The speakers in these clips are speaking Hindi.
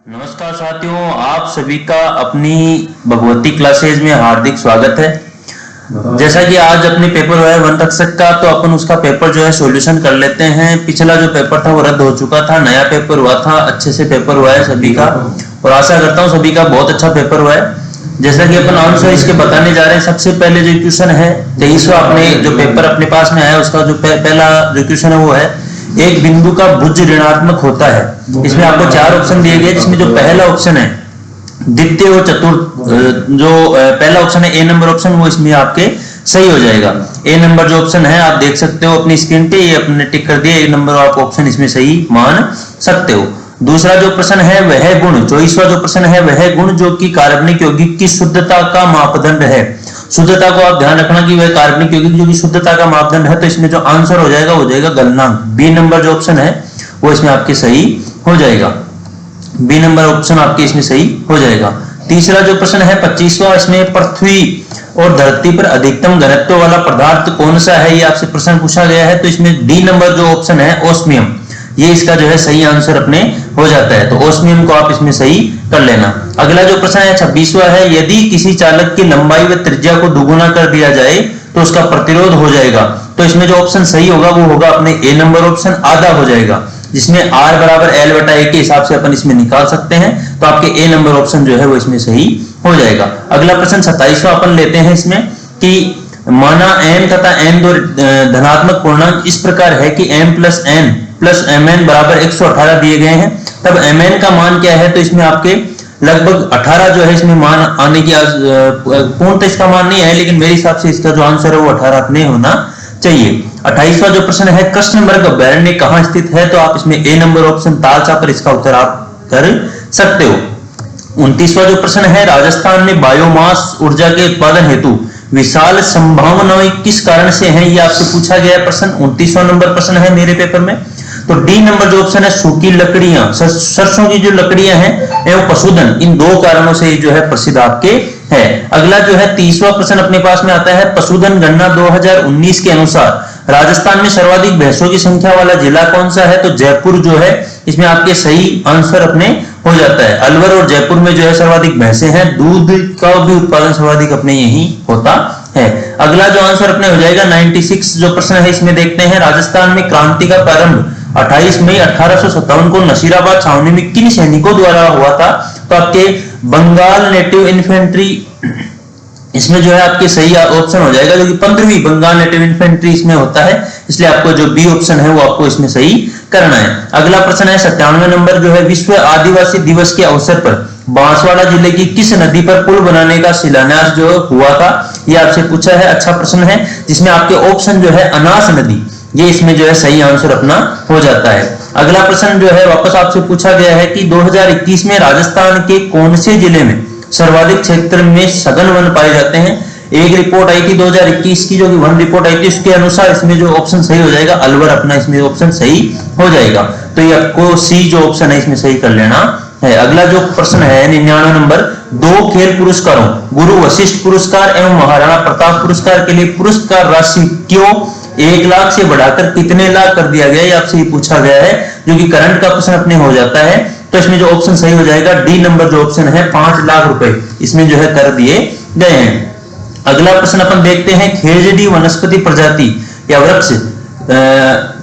नमस्कार साथियों, आप सभी का अपनी भगवती क्लासेज में हार्दिक स्वागत है। जैसा कि आज अपने पेपर हुआ है वन रक्षक का, तो अपन उसका पेपर जो है सॉल्यूशन कर लेते हैं। पिछला जो पेपर था वो रद्द हो चुका था, नया पेपर हुआ था, अच्छे से पेपर हुआ है सभी का, और आशा करता हूँ सभी का बहुत अच्छा पेपर हुआ है। जैसा कि अपन आंसर इसके बताने जा रहे हैं। सबसे पहले जो क्वेश्चन है 23वां अपने जो पेपर अपने पास में आया उसका जो पहला जो क्वेश्चन है वो है, एक बिंदु का भुज ऋणात्मक होता है। इसमें आपको चार ऑप्शन दिए गए, जिसमें जो पहला ऑप्शन है द्वितीय और चतुर्थ, जो पहला ऑप्शन है ए नंबर ऑप्शन, वो इसमें आपके सही हो जाएगा। ए नंबर जो ऑप्शन है आप देख सकते हो अपनी स्क्रीन पे, ये अपने टिक कर दिया, ए नंबर आप ऑप्शन इसमें सही मान सकते हो। दूसरा जो प्रश्न है वह गुण, 24वां जो प्रश्न है वह गुण जो कि कार्बनिक यौगिक की शुद्धता का मापदंड है। शुद्धता को आप ध्यान रखना कि वह कार्बनिक यौगिक जो कि शुद्धता का मापदंड है, तो इसमें जो आंसर हो जाएगा वो जाएगा गलनांक। बी नंबर जो ऑप्शन है वो इसमें आपके सही हो जाएगा। बी नंबर ऑप्शन आपके इसमें सही हो जाएगा। तीसरा जो प्रश्न है 25वां, इसमें पृथ्वी और धरती पर अधिकतम घनत्व वाला पदार्थ कौन सा है, ये आपसे प्रश्न पूछा गया है। तो इसमें डी नंबर जो ऑप्शन है ओस्मियम, ये इसका जो है सही आंसर अपने हो जाता है। तो ओस्मियम को आप इसमें सही कर लेना। अगला जो प्रश्न है 26वां है, यदि किसी चालक की लंबाई व त्रिज्या को दुगुना कर दिया जाए तो उसका प्रतिरोध हो जाएगा। तो इसमें जो ऑप्शन सही होगा वो होगा अपने ए नंबर ऑप्शन, आधा हो जाएगा, जिसमें R बराबर L बटा A के हिसाब से अपन इसमें निकाल सकते हैं। तो आपके ए नंबर ऑप्शन जो है वो इसमें सही हो जाएगा। अगला प्रश्न 27वां अपन लेते हैं इसमें कि माना m तथा n दो धनात्मक पूर्णांक इस प्रकार है कि m plus n plus mn बराबर 118 दिए गए हैं। तब mn का मान क्या है, तो इसमें आपके लगभग 18 जो है इसमें मान आने की पूर्णतः इसका मान नहीं है, लेकिन मेरे हिसाब से इसका जो आंसर है वो 18 अपने होना चाहिए। 28वां जो प्रश्न है कृष्णमृग अभयारण्य कहाँ स्थित है, तो आप इसमें ए नंबर ऑप्शन तालचा पर इसका उत्तर आप कर सकते हो। 29वां जो प्रश्न है राजस्थान में बायोमास ऊर्जा के उत्पादन हेतु विशाल संभावनाएं किस कारण से हैं, ये आपसे पूछा गया प्रश्न। 29वां नंबर प्रश्न है मेरे पेपर में। तो डी नंबर जो ऑप्शन है सूखी लकड़ियां, सरसों की जो लकड़ियां हैं एवं पशुधन, इन दो कारणों से जो है प्रसिद्ध आपके है। अगला जो है 30वां प्रश्न अपने पास में आता है, पशुधन गणना 2019 के अनुसार राजस्थान में सर्वाधिक भैंसों की संख्या वाला जिला कौन सा है, तो जयपुर जो है इसमें आपके सही आंसर अपने हो जाता है। अलवर और जयपुर में जो है सर्वाधिक भैंसे हैं, दूध का भी उत्पादन सर्वाधिक अपने यही होता है। अगला जो आंसर अपने हो जाएगा 96 जो प्रश्न है इसमें देखते हैं, राजस्थान में क्रांति का प्रारंभ 28 मई 1857 को नसीराबाद छावनी में किन सैनिकों द्वारा हुआ था, तो आपके बंगाल नेटिव इन्फेंट्री इसमें जो है आपके सही ऑप्शन हो जाएगा, जो कि 15वीं बंगाल नेटिव इन्फेंट्री इसमें होता है, इसलिए आपको जो बी ऑप्शन है वो आपको इसमें सही करना है। अगला प्रश्न है 97 नंबर जो है, विश्व आदिवासी दिवस के अवसर पर बांसवाड़ा जिले की किस नदी पर पुल बनाने का शिलान्यास जो हुआ था, ये आपसे पूछा है। अच्छा प्रश्न है, जिसमें आपके ऑप्शन जो है अनास नदी, ये इसमें जो है सही आंसर अपना हो जाता है। अगला प्रश्न जो है वापस आपसे पूछा गया है कि 2021 में राजस्थान के कौन से जिले में सर्वाधिक क्षेत्र में सघन वन पाए जाते हैं। एक रिपोर्ट आई थी 2021 की, जो कि वन रिपोर्ट आई थी, उसके अनुसार इसमें जो ऑप्शन सही हो जाएगा अलवर अपना इसमें ऑप्शन सही हो जाएगा। तो ये आपको सी जो ऑप्शन है इसमें सही कर लेना है। अगला जो प्रश्न है 99 नंबर, दो खेल पुरस्कारों गुरु वशिष्ठ पुरस्कार एवं महाराणा प्रताप पुरस्कार के लिए पुरस्कार राशि क्यों 1 लाख से बढ़ाकर कितने लाख कर दिया गया, ये आपसे ही पूछा गया है, जो कि करंट का प्रश्न अपने हो जाता है। तो इसमें जो ऑप्शन सही हो जाएगा डी नंबर जो ऑप्शन है 5 लाख रुपए इसमें जो है कर दिए गए हैं। अगला प्रश्न अपन देखते हैं, खेजड़ी वनस्पति प्रजाति या वृक्ष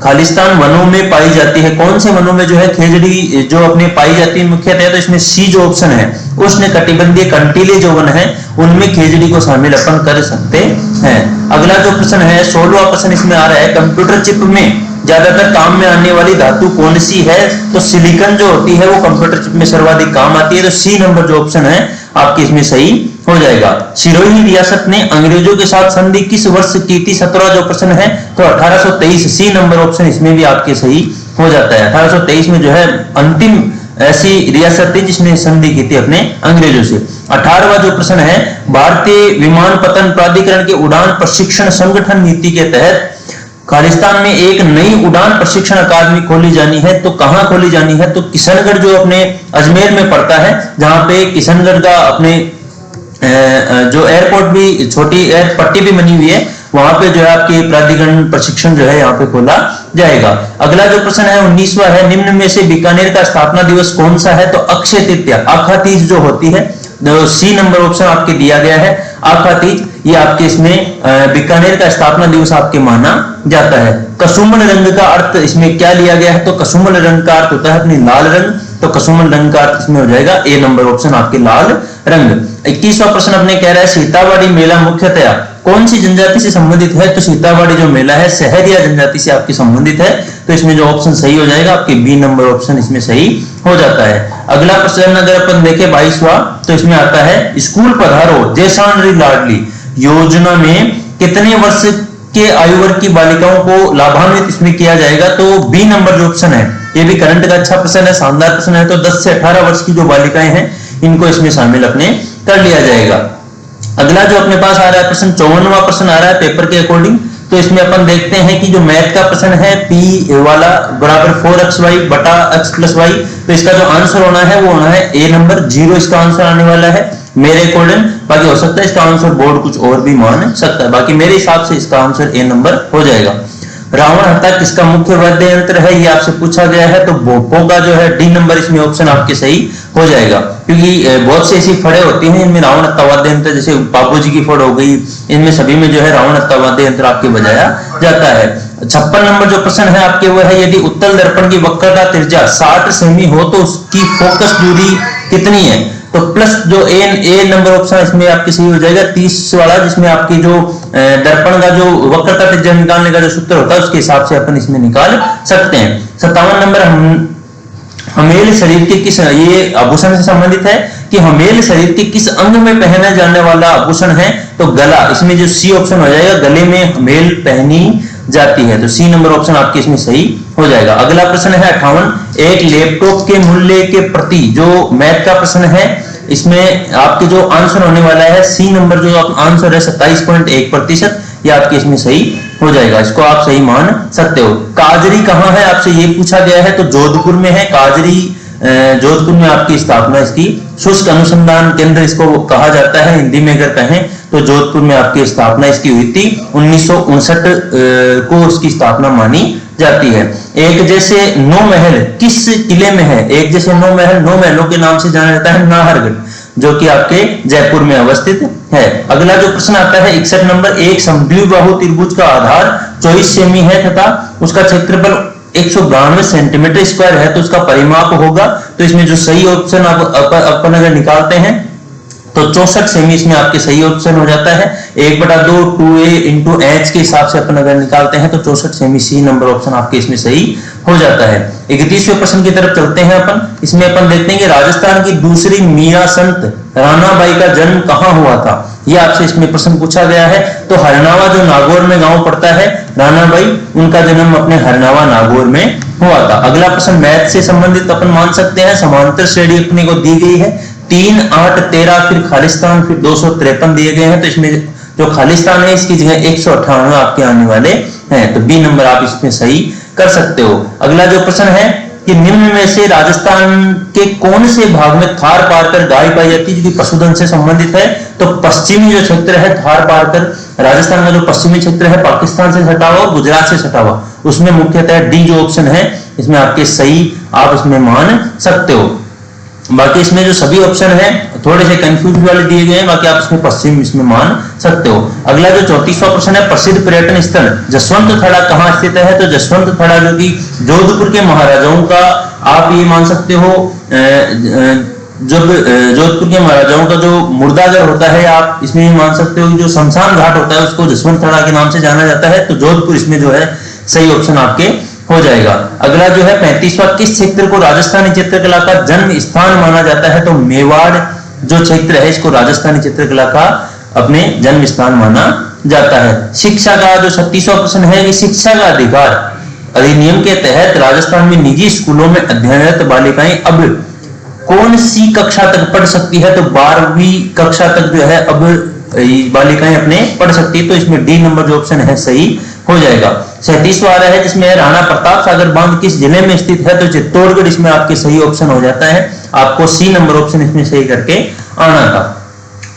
खालिस्तान वनों में पाई जाती है। कौन से वनों में जो है खेजड़ी जो अपने पाई जाती है मुख्यतः, तो इसमें सी जो ऑप्शन है उष्ण कटिबंधीय कंटीले जो वन है उनमें खेजड़ी को शामिल अपन कर सकते हैं। अगला जो प्रश्न है 16वां प्रश्न इसमें आ रहा है, कंप्यूटर चिप में ज्यादातर काम में आने वाली धातु कौन सी है, तो सिलिकॉन जो होती है वो कंप्यूटर चिप में सर्वाधिक काम आती है। तो सी नंबर जो ऑप्शन है आपके इसमें सही हो जाएगा। सिरोही रियासत ने अंग्रेजों के साथ संधि किस वर्ष की थी, 17वां जो प्रश्न है, तो 1823, सी नंबर ऑप्शन इसमें भी आपके सही हो जाता है। 1823 में जो है अंतिम ऐसी रियासत थी जिसने संधि की थी अपने अंग्रेजों से। 18वां जो प्रश्न है, भारतीय विमानपत्तन प्राधिकरण के उड़ान प्रशिक्षण संगठन नीति के तहत खालिस्तान में एक नई उड़ान प्रशिक्षण अकादमी खोली जानी है, तो कहां खोली जानी है, तो किशनगढ़ जो अपने अजमेर में पड़ता है, जहां पे किशनगढ़ का अपने जो एयरपोर्ट भी छोटी एयर पट्टी भी बनी हुई है, वहां पे जो है आपकी प्राधिकरण प्रशिक्षण जो है यहाँ पे खोला जाएगा। अगला जो प्रश्न है 19वां है, निम्न में से बीकानेर का स्थापना दिवस कौन सा है? तो अक्षय तृतीया, आखा तीज जो होती है, सी नंबर ऑप्शन आपके दिया गया है, आखा तीज, ये आपके इसमें बीकानेर का स्थापना दिवस आपके माना जाता है। कसुमल रंग का अर्थ इसमें क्या लिया गया है? तो कसुमल रंग का अर्थ होता है अपनी लाल रंग, तो कसुमल रंग का अर्थ इसमें हो जाएगा ए नंबर ऑप्शन आपके लाल रंग। 21वां प्रश्न अपने कह रहा है सीतावाड़ी मेला मुख्यतया कौन सी जनजाति से संबंधित है? तो सीतावाड़ी जो मेला है सहरिया जनजाति से आपकी संबंधित है, तो इसमें जो ऑप्शन सही हो जाएगा आपके बी नंबर ऑप्शन इसमें सही हो जाता है। अगला प्रश्न अगर अपन देखें 22वां, तो इसमें आता है स्कूल पधारो जैसान री लाडली योजना में कितने वर्ष के आयु वर्ग की बालिकाओं को लाभान्वित इसमें किया जाएगा? तो बी नंबर जो ऑप्शन है, ये भी करंट का अच्छा प्रश्न है, शानदार प्रश्न है। तो 10 से 18 वर्ष की जो बालिकाएं हैं इनको इसमें शामिल अपने कर लिया जाएगा। अगला जो अपने पास आ रहा है प्रश्न 54वां प्रश्न आ रहा है पेपर के अकॉर्डिंग, तो इसमें अपन देखते हैं कि जो मैथ का प्रश्न है P वाला बराबर 4xy बटा x प्लस y, तो इसका जो आंसर होना है वो होना है ए नंबर 0, इसका आंसर आने वाला है मेरे अकॉर्डिंग। बाकी हो सकता है इसका आंसर बोर्ड कुछ और भी मान सकता है, बाकी मेरे हिसाब से इसका आंसर ए नंबर हो जाएगा। रावण हत्या किसका मुख्य वाद्य यंत्र है? ये आपसे पूछा गया है, तो भोपो का जो है डी नंबर इसमें ऑप्शन आपके सही हो जाएगा, क्योंकि बहुत से ऐसी फड़े होती हैं इनमें रावण हत्या वाद्य यंत्र, जैसे बाबूजी की फड़ हो गई, इनमें सभी में जो है रावण हत्या वाद्य यंत्र आपके बजाया जाता है। 56 नंबर जो प्रश्न है आपके वो है, यदि उत्तल दर्पण की वक्रता त्रिज्या 60 सेमी हो तो उसकी फोकस दूरी कितनी है? तो प्लस जो ए नंबर ऑप्शन इसमें आपकी सही हो जाएगा 30 वाला, जिसमें आपकी जो दर्पण का जो वक्रता त्रिज्या निकालने का जो सूत्र होता है उसके हिसाब से अपन इसमें निकाल सकते हैं। 57 नंबर हमेल शरीर के किस, ये आभूषण से संबंधित है कि हमेल शरीर के किस अंग में पहना जाने वाला आभूषण है? तो गला, इसमें जो सी ऑप्शन हो जाएगा, गले में हमेल पहनी जाती है, तो सी नंबर ऑप्शन आपके इसमें सही हो जाएगा। अगला प्रश्न है 58, एक लैपटॉप के मूल्य के प्रति जो मैथ का प्रश्न है, इसमें आपके जो आंसर होने वाला है सी नंबर जो आंसर है 27.1%, ये आपके इसमें सही हो जाएगा, इसको आप सही मान सकते हो। काजरी कहाँ है आपसे ये पूछा गया है, तो जोधपुर में है काजरी, जोधपुर में आपकी स्थापना इसकी शुष्क अनुसंधान केंद्र इसको कहा जाता है, हिंदी में अगर कहें तो जोधपुर में आपकी स्थापना इसकी हुई थी 1959 को इसकी स्थापना मानी जाती है। एक जैसे 9 महल किस किले में है? एक जैसे 9 महल 9 महलों के नाम से जाना जाता है नाहरगढ़, जो कि आपके जयपुर में अवस्थित है। अगला जो प्रश्न आता है 61 नंबर, एक समद्विबाहु त्रिभुज का आधार 24 सेमी है तथा उसका क्षेत्रफल 192 सेंटीमीटर स्क्वायर है, तो उसका परिमाप होगा, तो इसमें जो सही ऑप्शन अपन अगर निकालते हैं तो 64 सेमी इसमें आपके सही ऑप्शन हो जाता है। 1/2 2a इंटू h के हिसाब से अपन अगर निकालते हैं तो 64 सेमी सी नंबर ऑप्शन आपके इसमें सही हो जाता है। 31वें प्रश्न की तरफ चलते हैं अपन, इसमें अपन देखते हैं कि राजस्थान की दूसरी मीरा संत रानाबाई का जन्म कहाँ हुआ था, ये आपसे इसमें प्रश्न पूछा गया है। तो हरनावा जो नागौर में गांव पड़ता है, रानाबाई उनका जन्म अपने हरनावा नागौर में हुआ था। अगला प्रश्न मैथ से संबंधित अपन मान सकते हैं, समांतर श्रेणी अपने को दी गई है 3 8 13, फिर खालिस्तान, फिर 253 दिए गए हैं, तो इसमें जो खालिस्तान है इसकी जगह 198 आपके आने वाले हैं, तो बी नंबर आप इसमें सही कर सकते हो। अगला जो प्रश्न है कि निम्न में से राजस्थान के कौन से भाग में थार पार कर गाय पाई जाती है, जो कि पशुधन से संबंधित है? तो पश्चिमी जो क्षेत्र है थार पार कर, राजस्थान का जो पश्चिमी क्षेत्र है पाकिस्तान से सटा हुआ और गुजरात से सटा हुआ, उसमें मुख्यतः डी जो ऑप्शन है इसमें आपके सही आप इसमें मान सकते हो। बाकी इसमें जो सभी ऑप्शन है थोड़े से कंफ्यूज वाले दिए गए हैं, बाकी आप इसमें पश्चिम इसमें मान सकते हो। अगला जो 34वां प्रश्न है, प्रसिद्ध पर्यटन स्थल जसवंत थड़ा कहाँ स्थित है? तो जसवंत थड़ा जो कि जोधपुर के महाराजाओं का आप ये मान सकते हो, जब जोधपुर के महाराजाओं का जो मुर्दाघर होता है आप इसमें भी मान सकते हो, जो शमशान घाट होता है उसको जसवंत थड़ा के नाम से जाना जाता है, तो जोधपुर इसमें जो है सही ऑप्शन आपके हो जाएगा। अगला जो है 35वां, किस क्षेत्र को राजस्थानी चित्रकला का जन्म स्थान माना जाता है? तो मेवाड़ जो क्षेत्र है इसको राजस्थानी चित्रकला का अपने जन्म स्थान माना जाता है। शिक्षा का जो 36वां प्रश्न है कि शिक्षा का अधिकार अधिनियम के तहत राजस्थान में निजी स्कूलों में अध्ययनरत बालिकाएं अब कौन सी कक्षा तक पढ़ सकती है? तो 12वीं कक्षा तक जो है अब बालिकाएं अपने पढ़ सकती है, तो इसमें डी नंबर जो ऑप्शन है सही हो जाएगा। 37वां आ रहा है जिसमें राणा प्रताप सागर बांध किस जिले में स्थित है? तो चित्तौड़गढ़ इसमें आपके सही ऑप्शन हो जाता है, आपको सी नंबर ऑप्शन इसमें सही करके आना था।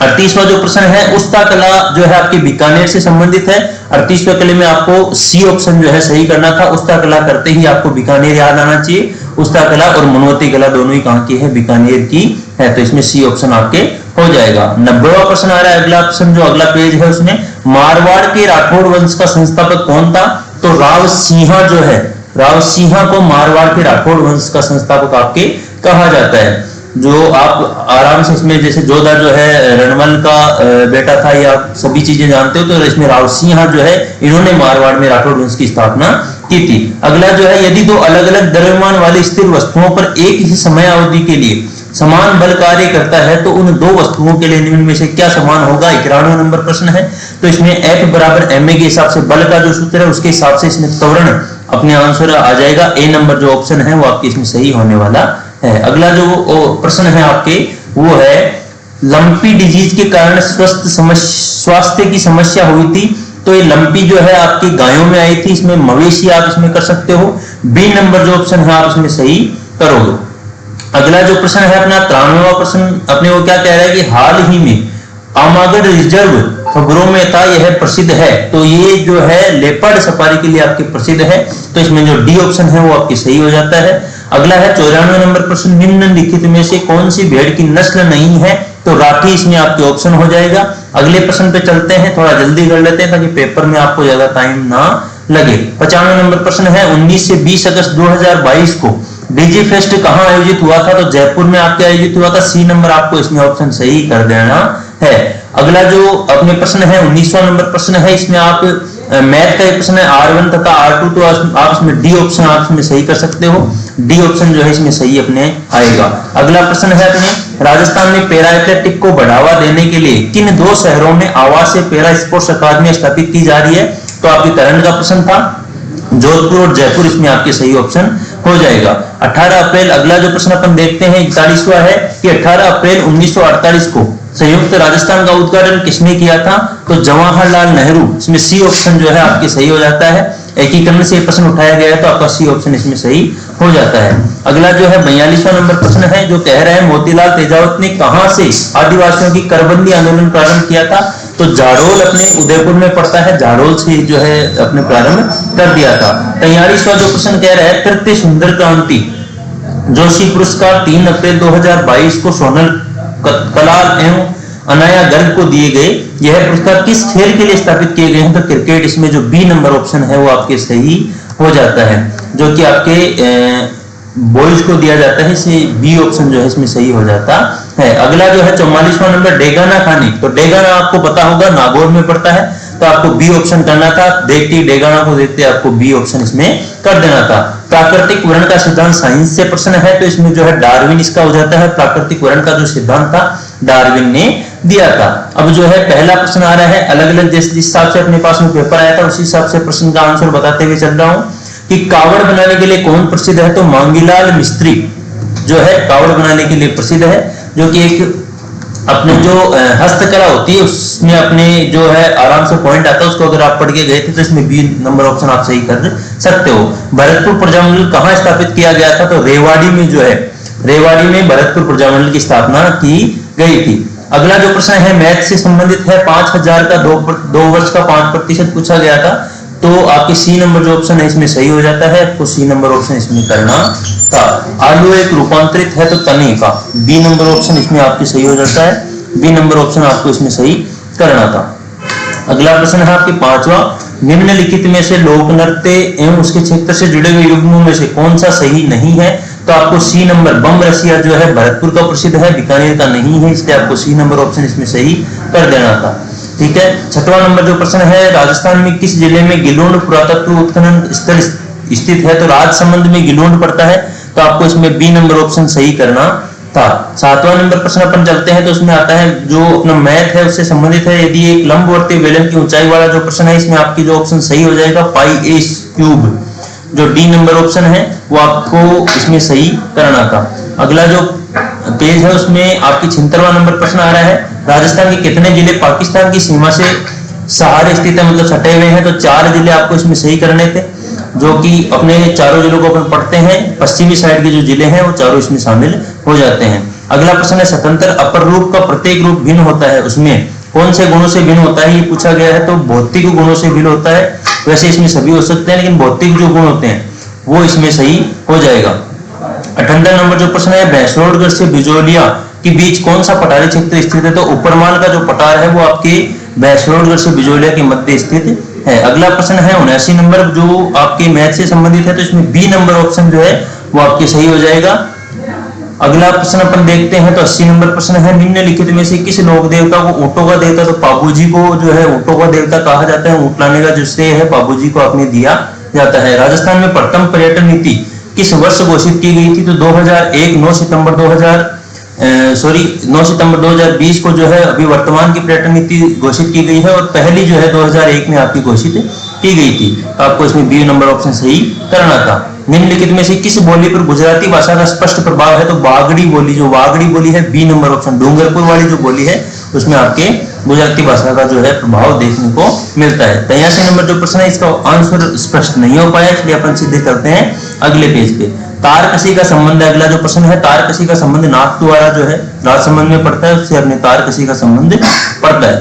38वां जो प्रश्न है, उस्ता कला जो है आपके बीकानेर से संबंधित है। 38वें कले में आपको सी ऑप्शन जो है सही करना था। उस्ता कला करते ही आपको बीकानेर याद आना चाहिए। उस्ता कला और मनवती कला दोनों ही कहां की है? बीकानेर की है। तो इसमें सी ऑप्शन आपके हो जाएगा। 90वां प्रश्न आ रहा है, अगला ऑप्शन जो अगला पेज है उसमें, मारवाड़ के राठौड़ वंश का संस्थापक कौन था? तो राव सिंहा जो है, राव सिंहा को मारवाड़ के राठौड़ वंश का संस्थापक आपके कहा जाता है। जो आप आराम से इसमें, जैसे जोधा जो है रणमल का बेटा था, या सभी चीजें जानते हो, तो इसमें राव सिंहा जो है इन्होंने मारवाड़ में राठौड़ वंश की स्थापना की थी। अगला जो है, यदि दो अलग अलग द्रव्यमान वाली स्थिर वस्तुओं पर एक ही समय अवधि के लिए समान बल कार्य करता है तो उन दो वस्तुओं के लिए निम्न में से क्या समान होगा? 91 नंबर प्रश्न है। तो इसमें F बराबर ma के हिसाब से बल का जो सूत्र है उसके हिसाब से इसमें त्वरण अपने आंसर आ जाएगा। ए नंबर जो ऑप्शन है वो आपके इसमें सही होने वाला है। अगला जो प्रश्न है आपके वो है, लंपी डिजीज के कारण स्वास्थ्य की समस्या हुई थी। तो ये लंपी जो है आपकी गायों में आई थी, इसमें मवेशी आप इसमें कर सकते हो। बी नंबर जो ऑप्शन है आप इसमें सही करोगे। अगला जो प्रश्न है अपना 93वां प्रश्न अपने वो क्या कह रहा है कि हाल ही में आमागढ़ रिजर्व खबरों में था, यह प्रसिद्ध है। तो ये जो है लेपर्ड सफारी के लिए आपके प्रसिद्ध है। तो इसमें जो डी ऑप्शन है वो आपकी सही हो जाता है। अगला है 94 नंबर प्रश्न, निम्नलिखित में से कौन सी भेड़ की नस्ल नहीं है? तो राठी इसमें आपके ऑप्शन हो जाएगा। अगले प्रश्न पे चलते हैं, थोड़ा जल्दी कर लेते हैं ताकि पेपर में आपको ज्यादा टाइम ना लगे। 95 नंबर प्रश्न है, 19 से 20 अगस्त 2022 को डीजी फेस्ट कहां आयोजित हुआ था? तो जयपुर में आपके आयोजित हुआ था। सी नंबर आपको इसमें ऑप्शन सही कर देना है। अगला जो अपने प्रश्न है 19वां नंबर प्रश्न है, इसमें आप मैथ का प्रश्न है R1 तथा R2, तो आप इसमें डी ऑप्शन आप इसमें सही कर सकते हो। डी ऑप्शन जो है इसमें सही अपने आएगा। अगला प्रश्न है अपने, राजस्थान में पैरा एथलेटिक को बढ़ावा देने के लिए किन दो शहरों में आवासीय पैरा स्पोर्ट्स अकादमी स्थापित की जा रही है? तो आपकी करंट का प्रश्न था, जोधपुर और जयपुर इसमें आपके सही ऑप्शन हो जाएगा। 18 अप्रैल अगला जो प्रश्न अपन देखते हैं 41वां है कि 18 अप्रैल 1948 को संयुक्त राजस्थान का उद्घाटन किसने किया था? तो जवाहरलाल नेहरू। इसमें सी ऑप्शन जो है आपके सही हो जाता है। एकीकरण से प्रश्न उठाया गया है तो आपका सी ऑप्शन इसमें सही हो जाता है। अगला जो है 42वां नंबर प्रश्न है जो कह रहा है, मोतीलाल तेजावत ने कहां से आदिवासियों की करबंदी आंदोलन प्रारंभ किया था? तो जाडोल अपने उदयपुर में पड़ता है, जाडोल से जो है अपने प्रारंभ कर दिया था। 43वां जो प्रश्न कह रहा है, तृतीय सुंदर क्रांति जोशी पुरस्कार 3 अप्रैल 2022 को सोनल कलाल एवं अनाया गर्ग को दिए गए। यह पुरस्कार किस खेल के लिए स्थापित किए गए हैं? तो क्रिकेट। इसमें जो बी नंबर ऑप्शन है वो आपके सही हो जाता है, जो कि आपके बॉयज को दिया जाता है। इसे बी ऑप्शन जो है इसमें सही हो जाता है। अगला जो है 44वां नंबर, डेगाना खानी। तो डेगाना आपको पता होगा नागौर में पड़ता है, तो आपको बी ऑप्शन करना था। देखते ही डेगाना को देखते आपको बी ऑप्शन इसमें कर देना था। प्राकृतिक वर्ण का सिद्धांत साइंस से प्रश्न है, तो इसमें जो है डार्विन इसका हो जाता है। प्राकृतिक वर्ण का जो सिद्धांत था डार्विन ने दिया था। अब जो है पहला प्रश्न आ रहा है, अलग अलग जिस हिसाब से अपने पास में पेपर आया था उसी हिसाब से प्रश्न का आंसर बताते हुए चल रहा हूं कि कावड़ बनाने के लिए कौन प्रसिद्ध है? तो मांगीलाल मिस्त्री जो है कावड़ बनाने के लिए प्रसिद्ध है, जो कि एक अपने जो हस्तकला होती है उसमें अपने जो है आराम से पॉइंट आता है, उसको अगर आप पढ़ के गए थे तो इसमें बी नंबर ऑप्शन आप सही कर सकते हो। भरतपुर प्रजामंडल कहां स्थापित किया गया था? तो रेवाड़ी में जो है, रेवाड़ी में भरतपुर प्रजामंडल की स्थापना की गई थी। अगला जो प्रश्न है मैथ से संबंधित है, 5000 का 2 वर्ष का 5% पूछा गया था, तो आपके सी नंबर जो ऑप्शन है इसमें सही हो जाता है। आपको सी नंबर ऑप्शन इसमें करना था। आलू एक रूपांतरित है तो तने का, बी नंबर ऑप्शन इसमें आपकी सही हो जाता है। बी नंबर ऑप्शन आपको इसमें सही करना था। अगला प्रश्न है आपके 5वां, निम्नलिखित में से लोक नृत्य एवं उसके क्षेत्र से जुड़े हुए युग्मों में से कौन सा सही नहीं है? तो आपको सी नंबर, बम रसिया जो है भरतपुर का प्रसिद्ध है, बीकानेर का नहीं है, इसलिए आपको सी नंबर ऑप्शन इसमें सही कर देना था। ठीक है। 6वां नंबर जो प्रश्न है, राजस्थान में किस जिले में गिलोंड पुरातत्व उत्खनन स्थल स्थित है? तो राजसमंद में गिलोंड पड़ता है, तो आपको इसमें बी नंबर ऑप्शन सही करना था। 7वां नंबर प्रश्न अपन चलते हैं तो उसमें आता है जो अपना मैथ है उससे संबंधित है। यदि एक लंबवर्तीय बेलन की ऊंचाई वाला जो प्रश्न है इसमें आपकी जो ऑप्शन सही हो जाएगा पाई ए क्यूब, जो डी नंबर ऑप्शन है वो आपको इसमें सही करना था। अगला जो पेज है उसमें आपकी 76वां नंबर प्रश्न आ रहा है, राजस्थान के कितने जिले पाकिस्तान की सीमा से सहारे स्थित है, मतलब सटे हुए हैं? तो 4 जिले आपको इसमें सही करने थे, जो कि अपने चारों जिलों को अपन पढ़ते हैं। पश्चिमी साइड के जो जिले हैं वो चारों इसमें शामिल हो जाते हैं। अगला प्रश्न है स्वतंत्र अपर रूप का प्रत्येक रूप भिन्न होता है, उसमें कौन से गुणों से भिन्न होता है, ये पूछा गया है। तो भौतिक गुणों से भिन्न होता है। वैसे इसमें सभी हो सकते हैं, लेकिन भौतिक जो गुण होते हैं वो इसमें सही हो जाएगा। 58 नंबर जो प्रश्न है, भैंसलोडगढ़ से बिजोलिया के बीच कौन सा पठारी क्षेत्र स्थित है। तो उपरमाल का जो पठार है वो आपके भैंसलोडगढ़ से बिजोलिया के मध्य स्थित है। अगला प्रश्न है 79 नंबर जो आपके मैथ से संबंधित है, तो इसमें बी नंबर ऑप्शन जो है वो आपके सही हो जाएगा। अगला प्रश्न अपन देखते हैं, तो 80 नंबर प्रश्न है, निम्नलिखित में से किस लोक देवता को ऊंटों का देवता, तो पाबूजी को जो है ऊंटों का देवता कहा जाता है। ऊंट लाने का जो श्रेय है पाबूजी को आपने दिया जाता है। राजस्थान में प्रथम पर्यटन नीति किस वर्ष घोषित की गई थी। तो 2001 9 सितंबर 2020 को जो है अभी वर्तमान की पर्यटन नीति घोषित की गई है, और पहली जो है 2001 में आपकी घोषित की गई थी। तो आपको इसमें बी नंबर ऑप्शन सही करना था। निम्नलिखित में से किस बोली पर गुजराती भाषा का स्पष्ट प्रभाव है। तो वागड़ी बोली, जो वागड़ी बोली है, बी नंबर ऑप्शन। डूंगरपुर वाली जो बोली है उसमें आपके गुजराती भाषा का जो है प्रभाव देखने को मिलता है। 83 नंबर जो प्रश्न है, इसका आंसर स्पष्ट नहीं हो पाया, इसलिए अपन सीधे करते हैं अगले पेज पे। तारकसी का संबंध, अगला जो प्रश्न है, तारकसी का संबंध नाथ द्वारा जो है राजसमंद में पड़ता है, उससे अपने तारकसी का संबंध पड़ता है।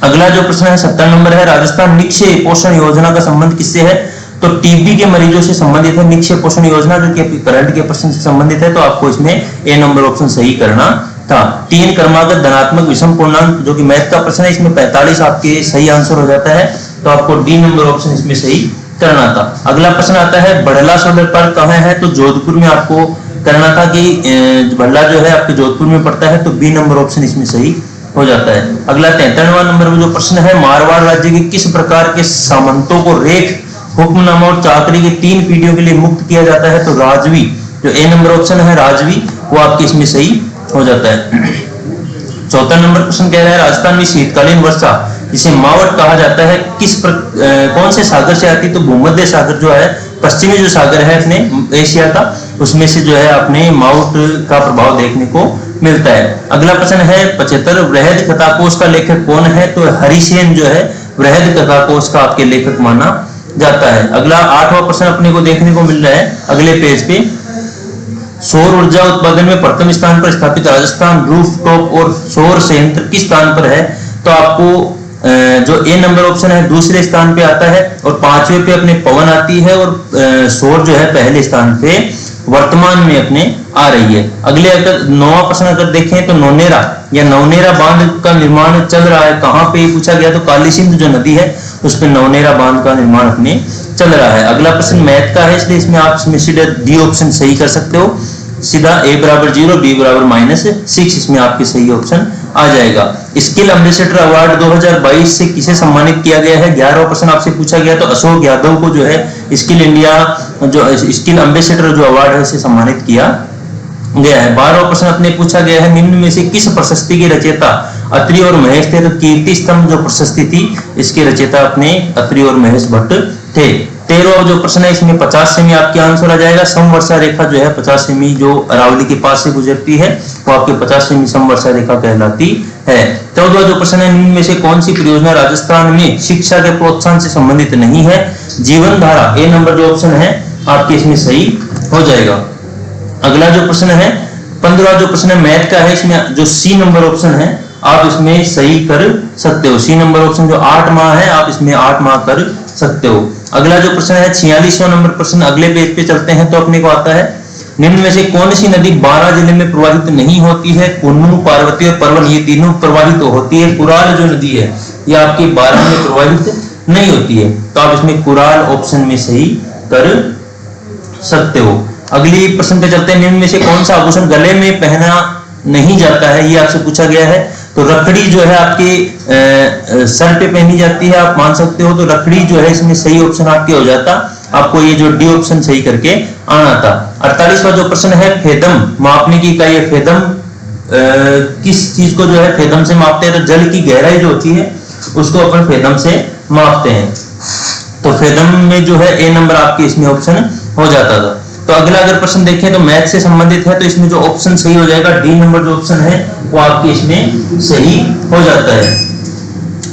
अगला जो प्रश्न है 70 नंबर है, राजस्थान निक्षय पोषण योजना का संबंध किससे है। तो टीबी के मरीजों से संबंधित है निक्षय पोषण योजना, जो कि करंट के प्रश्न से संबंधित है। तो आपको इसमें ए नंबर ऑप्शन सही करना था। 3 क्रमागत धनात्मक विषम पूर्णांक, जो कि मैथ का प्रश्न है, इसमें 45 आपके सही आंसर हो जाता है। तो आपको डी नंबर ऑप्शन इसमें सही करना था। अगला प्रश्न आता है, बड़ला सोलर पार्क कहाँ है। तो जोधपुर में आपको करना था कि बड़ला जो है आपके जोधपुर में पड़ता है, तो बी नंबर ऑप्शन इसमें सही हो जाता है। अगला 73वां नंबर में जो प्रश्न है, मारवाड़ राज्य के किस प्रकार के सामंतों को रेख, हुक्मनामा और चाकरी के 3 पीढ़ियों के लिए मुक्त किया जाता है। तो राजवी, जो ए नंबर ऑप्शन है राजवी, वो आपके इसमें सही हो जाता है। 74 नंबर प्रश्न कह रहा है, राजस्थान में शीतकालीन वर्षा जिसे मावट कहा जाता है कौन से सागर से आती है। तो भूमध्य सागर जो है, पश्चिमी जो सागर है अपने एशिया का, उसमें से जो है अपने मावट का प्रभाव देखने को मिलता है। अगला प्रश्न है 75, वृहद कथाकोश का लेखक कौन है। तो हरिसेन जो है वृहद कथाकोश का आपके लेखक माना जाता है। अगला 8वां प्रश्न अपने को देखने को मिल रहा है अगले पेज पे, सौर ऊर्जा उत्पादन में प्रथम स्थान पर स्थापित राजस्थान रूफटॉप और सौर संयंत्र किस स्थान पर है। तो आपको जो ए नंबर ऑप्शन है दूसरे स्थान पे आता है, और 5वें पे अपने पवन आती है, और सौर जो है पहले स्थान पे वर्तमान में अपने आ रही है। अगले अगर 9वां प्रश्न अगर देखें, तो नौनेरा या नवनेरा बांध का निर्माण चल रहा है, कहां पे पूछा गया। तो काली सिंध जो नदी है उस पर नवनेरा बांध का निर्माण अपने चल रहा है। अगला प्रश्न मैथ का है, इसलिए इसमें आप सीधा डी ऑप्शन सही कर सकते हो। सीधा a बराबर 0, b बराबर -6, इसमें आपके सही ऑप्शन आ जाएगा। स्किल एम्बेसडर अवार्ड 2022 से किसे सम्मानित किया गया है। 11वां प्रश्न आपसे पूछा गया, तो अशोक यादव को जो है स्किल इंडिया जो स्किल एम्बेसडर जो अवार्ड है उसे सम्मानित किया गया है। 12वां प्रश्न अपने पूछा गया है, निम्न में से किस प्रशस्ति के रचयिता अत्रि और महेश थे। तो कीर्ति स्तंभ जो प्रशस्ति थी, इसके रचयिता अपने अत्रि और महेश भट्ट थे। 13वां जो प्रश्न है, इसमें 50 सेमी आपके आंसर आ जाएगा। समवर्षा रेखा जो है 50 सेमी जो अरावली के पास से गुजरती है, वो आपके 50 सेमी समवर्षा रेखा कहलाती है। 14वां जो प्रश्न है, निम्न में से कौन सी परियोजना राजस्थान में शिक्षा के प्रोत्साहन से संबंधित नहीं है। जीवन धारा, ए नंबर जो ऑप्शन है आपके इसमें सही हो जाएगा। अगला जो प्रश्न है 15वां जो प्रश्न है मैथ का है, इसमें जो सी नंबर ऑप्शन है आप इसमें सही कर सकते हो। सी नंबर ऑप्शन जो 8 माह है, आप इसमें 8 माह कर सकते हो। अगला जो प्रश्न है 46वां नंबर प्रश्न, अगले पेज पे चलते हैं, तो अपने को आता है, निम्न में से कौन सी नदी 12 जिले में प्रवाहित नहीं होती है। कुन्नू, पार्वती और परवन, ये तीनों प्रवाहित होती है। कुराल जो नदी है ये आपकी 12 में प्रवाहित नहीं होती है, तो आप इसमें कुराल ऑप्शन में सही कर सकते हो। अगली प्रश्न पे चलते हैं, निम्न में से कौन सा आभूषण गले में पहना नहीं जाता है, ये आपसे पूछा गया है। तो रखड़ी जो है आपके सर पे पहनी जाती है, आप मान सकते हो। तो रखड़ी जो है इसमें सही ऑप्शन आपके हो जाता, आपको ये जो डी ऑप्शन सही करके आना था। 48वां जो प्रश्न है, फेदम मापने की इकाई है। फेदम किस चीज को जो है फेदम से मापते हैं। तो जल की गहराई जो होती है उसको अपन फेदम से मापते हैं। तो फेदम में जो है ए नंबर आपके इसमें ऑप्शन हो जाता था। तो अगला अगर प्रश्न देखें तो मैथ से संबंधित है, तो इसमें जो ऑप्शन सही हो जाएगा डी नंबर जो ऑप्शन है वो आपके इसमें सही हो जाता है।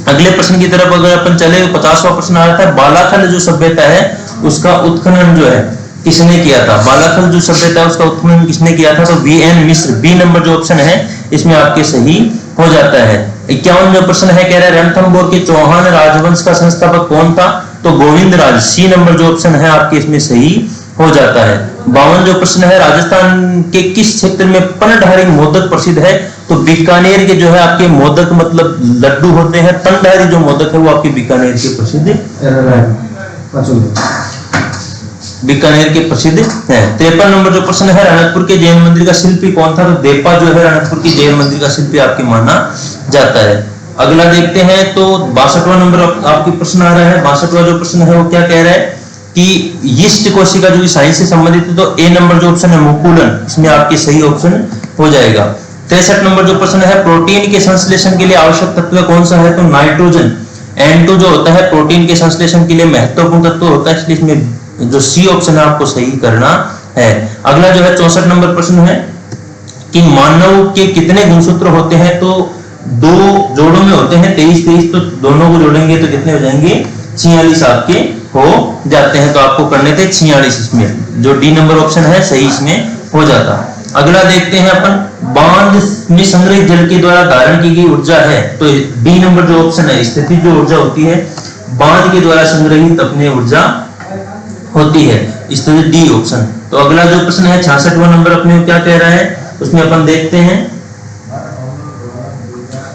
अगले प्रश्न की तरफ अगर अपन चले, 50वां प्रश्न आ रहा था, बालाखंड जो सभ्यता है उसका उत्खनन जो है किसने किया था? बालाथल जो सभ्यता है उसका उत्खनन किसने किया था? तो वीएन मिश्र, बी नंबर जो ऑप्शन है इसमें आपके सही हो जाता है। 51वां प्रश्न है, कह रहा है रणथंभौर के चौहान राजवंश का संस्थापक कौन था? तो गोविंद राज, सी नंबर जो ऑप्शन है आपके इसमें सही हो जाता है। 52 जो प्रश्न है, राजस्थान के किस क्षेत्र में पनडहरी मोदक प्रसिद्ध है? तो बीकानेर के जो है आपके मोदक मतलब लड्डू होते हैं, पनडहरी जो मोदक है वो आपके बीकानेर के प्रसिद्ध बीकानेर के प्रसिद्ध है। 53 नंबर जो प्रश्न है, रणकपुर के जैन मंदिर का शिल्पी कौन था? तो देपा जो है रणकपुर की जैन मंदिर का शिल्पी आपके माना जाता है। अगला देखते हैं तो 62वां नंबर आपके प्रश्न आ रहा है। 62वां जो प्रश्न है वो क्या कह रहा है कि यीस्ट कोशिका जो साइंस से संबंधित है, तो ए नंबर जो ऑप्शन है मुकुलन, इसमें आपके सही ऑप्शन हो जाएगा। 63 नंबर जो प्रश्न है, प्रोटीन के संश्लेषण के लिए आवश्यक तत्व कौन सा है? तो नाइट्रोजन, N2 जो होता है प्रोटीन के संश्लेषण के लिए महत्वपूर्ण तत्व होता है, इसलिए इसमें जो सी ऑप्शन है आपको सही करना है। अगला जो है 64 नंबर प्रश्न है कि मानव के कितने गुणसूत्र होते हैं? तो 2 जोड़ों में होते हैं, 23-23, तो दोनों को जोड़ेंगे तो कितने हो जाएंगे? 46 आपके हो जाते हैं। तो आपको करने थे 46, इसमें जो डी नंबर ऑप्शन है सही इसमें हो जाता। अगला देखते हैं अपन, बांध में संग्रहित जल के द्वारा धारण की गई ऊर्जा है, तो डी नंबर जो ऑप्शन है, स्थितिज जो ऊर्जा होती है बांध के द्वारा संग्रहित अपने ऊर्जा होती है, इसलिए डी ऑप्शन। तो अगला जो प्रश्न है 66वां नंबर अपने क्या कह रहा है उसमें अपन देखते हैं।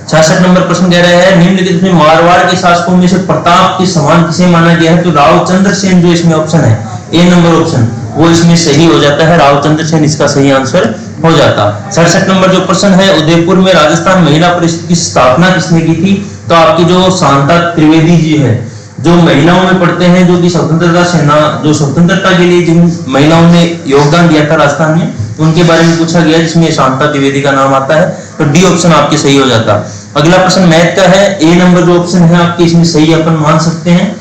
66 नंबर प्रश्न कह रहा है, निम्नलिखित में मारवाड़ के शासकों में से प्रताप के समान किसे माना गया है? तो रावचंद्र सेन जो इसमें ऑप्शन है, ए नंबर ऑप्शन, वो इसमें सही हो जाता है। रावचंद्र सेन इसका सही आंसर हो जाता। 67 नंबर जो प्रश्न है, उदयपुर में राजस्थान महिला परिषद की स्थापना किसने की थी? तो आपकी जो शांता त्रिवेदी जी है, जो महिलाओं में पढ़ते हैं, जो कि स्वतंत्रता सेना, जो स्वतंत्रता के लिए जिन महिलाओं ने योगदान दिया था राजस्थान में, उनके बारे में पूछा गया, जिसमें शांता द्विवेदी का नाम आता है। तो डी ऑप्शन आपके सही हो जाता। अगला प्रश्न मैथ का है, ए नंबर जो ऑप्शन है आपके इसमें सही अपन मान सकते हैं,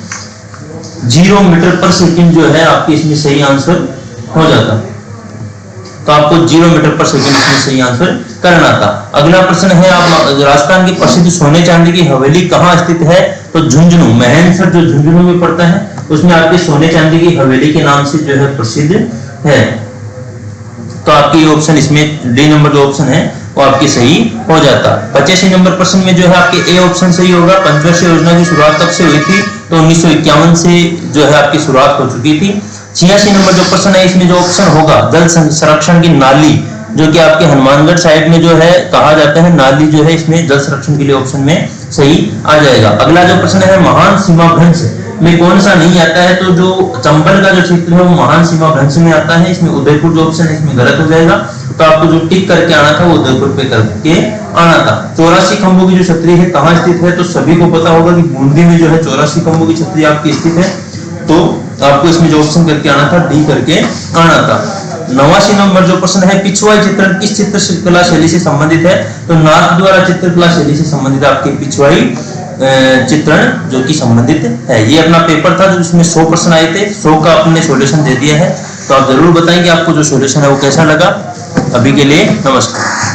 0 मीटर पर सेकंड जो है आपके इसमें सही आंसर हो जाता। तो आपको 0 मीटर पर सेकंड इसमें सही आंसर करना था। अगला प्रश्न है, आप राजस्थान की प्रसिद्ध सोने चांदी की हवेली कहाँ स्थित है? तो झुंझुनू, महेंद्रगढ़ जो झुंझुनू में पड़ता है, उसमें आपकी सोने चांदी की हवेली के नाम से जो है प्रसिद्ध है। तो आपकी ऑप्शन इसमें डी नंबर जो ऑप्शन है वो आपकी सही हो जाता। 85 नंबर प्रश्न में जो है आपके ए ऑप्शन सही होगा। पंचवर्षीय योजना की शुरुआत कब से हुई थी? तो 1951 से जो है आपकी शुरुआत हो चुकी थी। 86 नंबर जो प्रश्न है, इसमें जो ऑप्शन होगा जल संरक्षण की नाली, जो कि आपके हनुमानगढ़ साइड में जो है कहा जाता है नाली, जो है इसमें जल संरक्षण के लिए ऑप्शन में सही आ जाएगा। अगला जो प्रश्न है, महान सीमा भ्रंश में कौन सा नहीं आता है? तो जो चंबल का जो क्षेत्र है वो महान सीमा भ्रंश में आता है, इसमें उदयपुर जो ऑप्शन है इसमें गलत हो जाएगा। तो आपको जो टिक करके आना था वो उदयपुर पे करके आना था। 84 खंभों की जो छतरी है कहाँ स्थित है? तो सभी को पता होगा कि बूंदी में जो है 84 खंभों की छतरी आपकी स्थित है। तो आपको इसमें जो ऑप्शन करके आना था डी करके आना था। 89 नंबर जो प्रश्न है, पिछवाई चित्रण किस चित्रकला शैली से संबंधित है? तो नाथ द्वारा चित्रकला शैली से संबंधित आपके पिछवाई चित्रण जो कि संबंधित है। ये अपना पेपर था जिसमें 100 प्रश्न आए थे, 100 का आपने सॉल्यूशन दे दिया है। तो आप जरूर बताएं कि आपको जो सॉल्यूशन है वो कैसा लगा। अभी के लिए नमस्कार।